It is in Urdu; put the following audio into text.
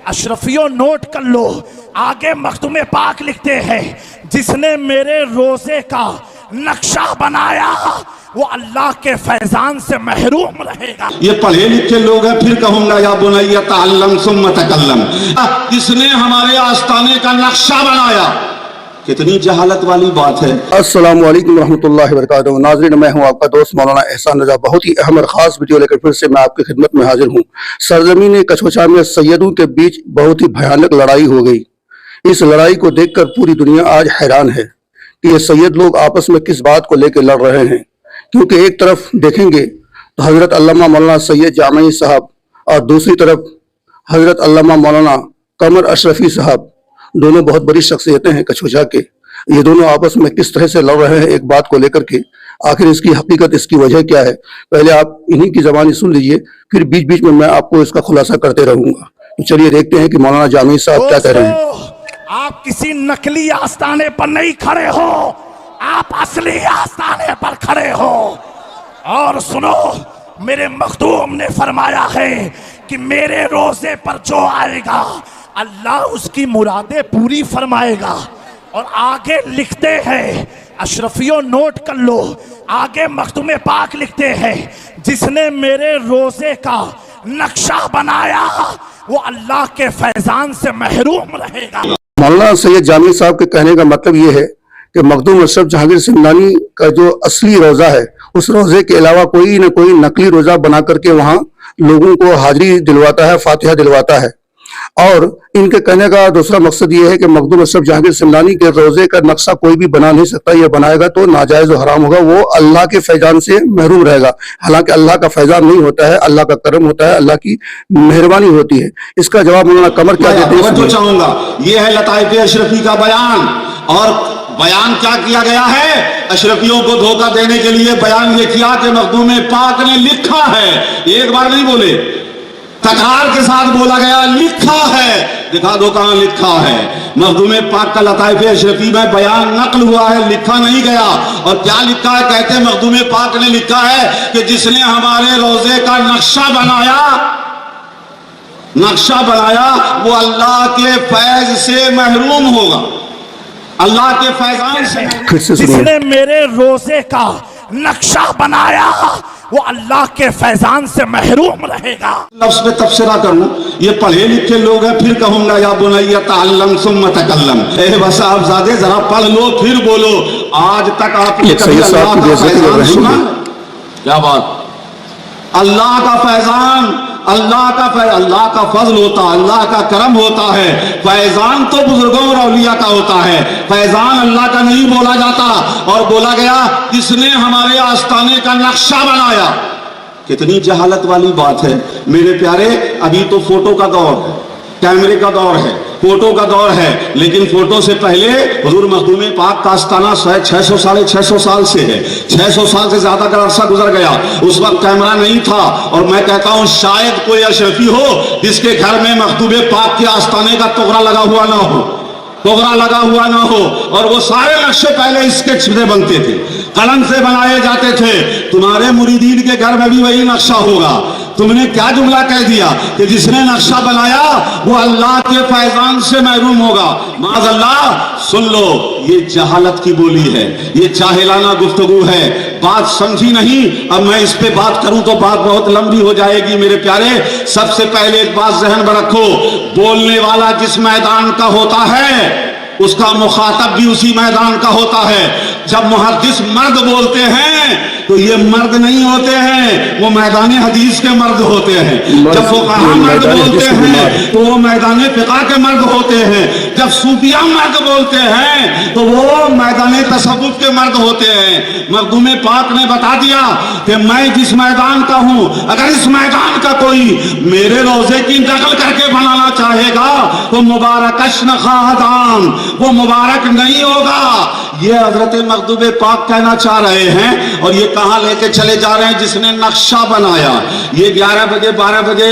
اشرفیوں نوٹ کر لو، آگے مختوم پاک لکھتے ہیں جس نے میرے روزے کا نقشہ بنایا وہ اللہ کے فیضان سے محروم رہے گا۔ یہ پڑھے لکھے لوگ ہیں، پھر کہوں گا یا بنی تعلم ثم تکلم۔ جس نے ہمارے آستانے کا نقشہ بنایا، کتنی جہالت والی بات ہے۔ السلام علیکم ورحمۃ اللہ وبرکاتہ۔ ناظرین، میں ہوں آپ کا دوست مولانا احسان رضا۔ بہت ہی اہم اور خاص ویڈیو لے کر پھر سے میں آپ کی خدمت میں حاضر ہوں۔ سرزمین کچھوچا میں سیدوں کے بیچ بہت ہی بھیانک لڑائی ہو گئی۔ اس لڑائی کو دیکھ کر پوری دنیا آج حیران ہے کہ یہ سید لوگ آپس میں کس بات کو لے کے لڑ رہے ہیں، کیونکہ ایک طرف دیکھیں گے تو حضرت علامہ مولانا سید جامعی صاحب اور دوسری طرف حضرت علامہ مولانا قمر اشرفی صاحب، دونوں بہت بڑی شخصیتیں ہیں کچھوچا کے۔ یہ دونوں آپس میں کس طرح سے لڑ رہے ہیں ایک بات کو لے کر کے، آخر اس کی حقیقت، اس کی وجہ کیا ہے، پہلے آپ انہی کی زبانی سن لیجئے، پھر بیچ بیچ میں آپ کو اس کا خلاصہ کرتے رہوں گا۔ تو چلیے دیکھتے ہیں کہ مولانا جامعی صاحب کیا کہہ رہے ہیں۔ آپ کسی نقلی آستانے پر نہیں کھڑے ہو، آپ اصلی آستانے پر کھڑے ہو۔ اور سنو، میرے مخدوم نے فرمایا ہے کہ میرے روزے پر جو آئے گا اللہ اس کی مرادیں پوری فرمائے گا۔ اور آگے لکھتے ہیں، اشرفیوں نوٹ کر لو، آگے مختوم پاک لکھتے ہیں جس نے میرے روزے کا نقشہ بنایا وہ اللہ کے فیضان سے محروم رہے گا۔ مولانا سید جامعی صاحب کے کہنے کا مطلب یہ ہے کہ مخدوم اشرف جہانگیر سمنانی کا جو اصلی روزہ ہے، اس روزے کے علاوہ کوئی نہ کوئی نقلی روزہ بنا کر کے وہاں لوگوں کو حاضری دلواتا ہے، فاتحہ دلواتا ہے۔ اور ان کے کہنے کا دوسرا مقصد یہ ہے کہ مخدوم اشرف جہانگیر سمنانی کے روزے کا نقشہ کوئی بھی بنا نہیں سکتا، یہ بنائے گا تو ناجائز و حرام ہوگا، وہ اللہ کے فیضان سے محروم رہے گا۔ حالانکہ اللہ کا فیضان نہیں ہوتا ہے، اللہ کا کرم ہوتا ہے، اللہ کی مہربانی ہوتی ہے۔ اس کا جواب مولانا قمر کیا دیتے ہیں؟ میں چاہوں گا، یہ ہے لطائف اشرفی کا بیان، اور بیان کیا کیا گیا ہے؟ اشرفیوں کو دھوکہ دینے کے لیے بیان یہ کیا کہ مخدوم پاک نے لکھا ہے، ایک بار نہیں بولے، تکرار کے ساتھ بولا گیا لکھا ہے۔ دکھا دو کہاں لکھا ہے۔ مخدوم پاک کا لطائف اشرفی میں بیان نقل ہوا ہے، لکھا نہیں گیا۔ اور کیا لکھا ہے؟ کہتے ہیں مخدوم پاک نے لکھا ہے کہ جس نے ہمارے روزے کا نقشہ بنایا وہ اللہ کے فیض سے محروم ہوگا، اللہ کے فیضان سے۔ جس نے میرے روزے کا نقشہ بنایا وہ اللہ کے فیضان سے محروم رہے گا۔ لفظ پہ تبصرہ کروں، یہ پڑھے لکھے لوگ ہیں، پھر کہوں گا یا بنی تعلم ثم تکلم۔ اے بس آپ زادے ذرا پڑھ لو پھر بولو۔ آج تک آپ نے کبھی اللہ کا فیضان سنا؟ کیا بات؟ اللہ کا فیضان، اللہ کا فضل ہوتا ہے، اللہ کا کرم ہوتا ہے۔ فیضان تو بزرگوں اور اولیاء کا ہوتا ہے، فیضان اللہ کا نہیں بولا جاتا۔ اور بولا گیا جس نے ہمارے آستانے کا نقشہ بنایا۔ کتنی جہالت والی بات ہے میرے پیارے۔ ابھی تو فوٹو کا دور ہے، کیمرے کا دور ہے، فوٹو کا دور ہے، لیکن فوٹو سے پہلے حضور مخدوم پاک کا آستانہ 600 ساڑھے 600 سال سے ہے۔ 600 سال سے زیادہ کا عرصہ گزر گیا، اس وقت کیمرہ نہیں تھا۔ اور میں کہتا ہوں شاید کوئی اشرفی ہو جس کے گھر میں مخدوم پاک کے آستانے کا تغرا لگا ہوا نہ ہو، اور وہ سارے نقشے پہلے اسکیچ سے بنتے تھے، قلم سے بنائے جاتے تھے۔ تمہارے مریدین کے گھر میں بھی وہی نقشہ ہوگا۔ تم نے کیا جملہ کہہ دیا کہ جس نے نقشہ بنایا وہ اللہ کے فیضان سے محروم ہوگا۔ معاذ اللہ، سن لو، یہ جہالت کی بولی ہے، یہ جاہلانہ گفتگو ہے، بات سمجھی نہیں۔ اب میں اس پہ بات کروں تو بات بہت لمبی ہو جائے گی میرے پیارے۔ سب سے پہلے ایک بات ذہن میں رکھو، بولنے والا جس میدان کا ہوتا ہے اس کا مخاطب بھی اسی میدان کا ہوتا ہے۔ جب محدث مرد بولتے ہیں تو یہ مرد نہیں ہوتے ہیں، وہ میدان حدیث کے مرد ہوتے ہیں۔ جب فقہا مرد بولتے ہیں تو وہ میدان فقہ کے مرد ہوتے ہیں۔ جب صوفیہ مرد بولتے ہیں تو وہ میدان تصوف کے مرد ہوتے ہیں۔ مخدوم پاک نے بتا دیا کہ میں جس میدان کا ہوں، اگر اس میدان کا کوئی میرے روزے کی نقل کر کے بنانا چاہے گا تو مبارکش نخواہدان، وہ مبارک نہیں ہوگا۔ یہ حضرت مخدوم پاک کہنا چاہ رہے ہیں۔ اور یہ کہاں لے کے چلے جا رہے ہیں؟ جس نے نقشہ بنایا۔ یہ 11 بجے 12 بجے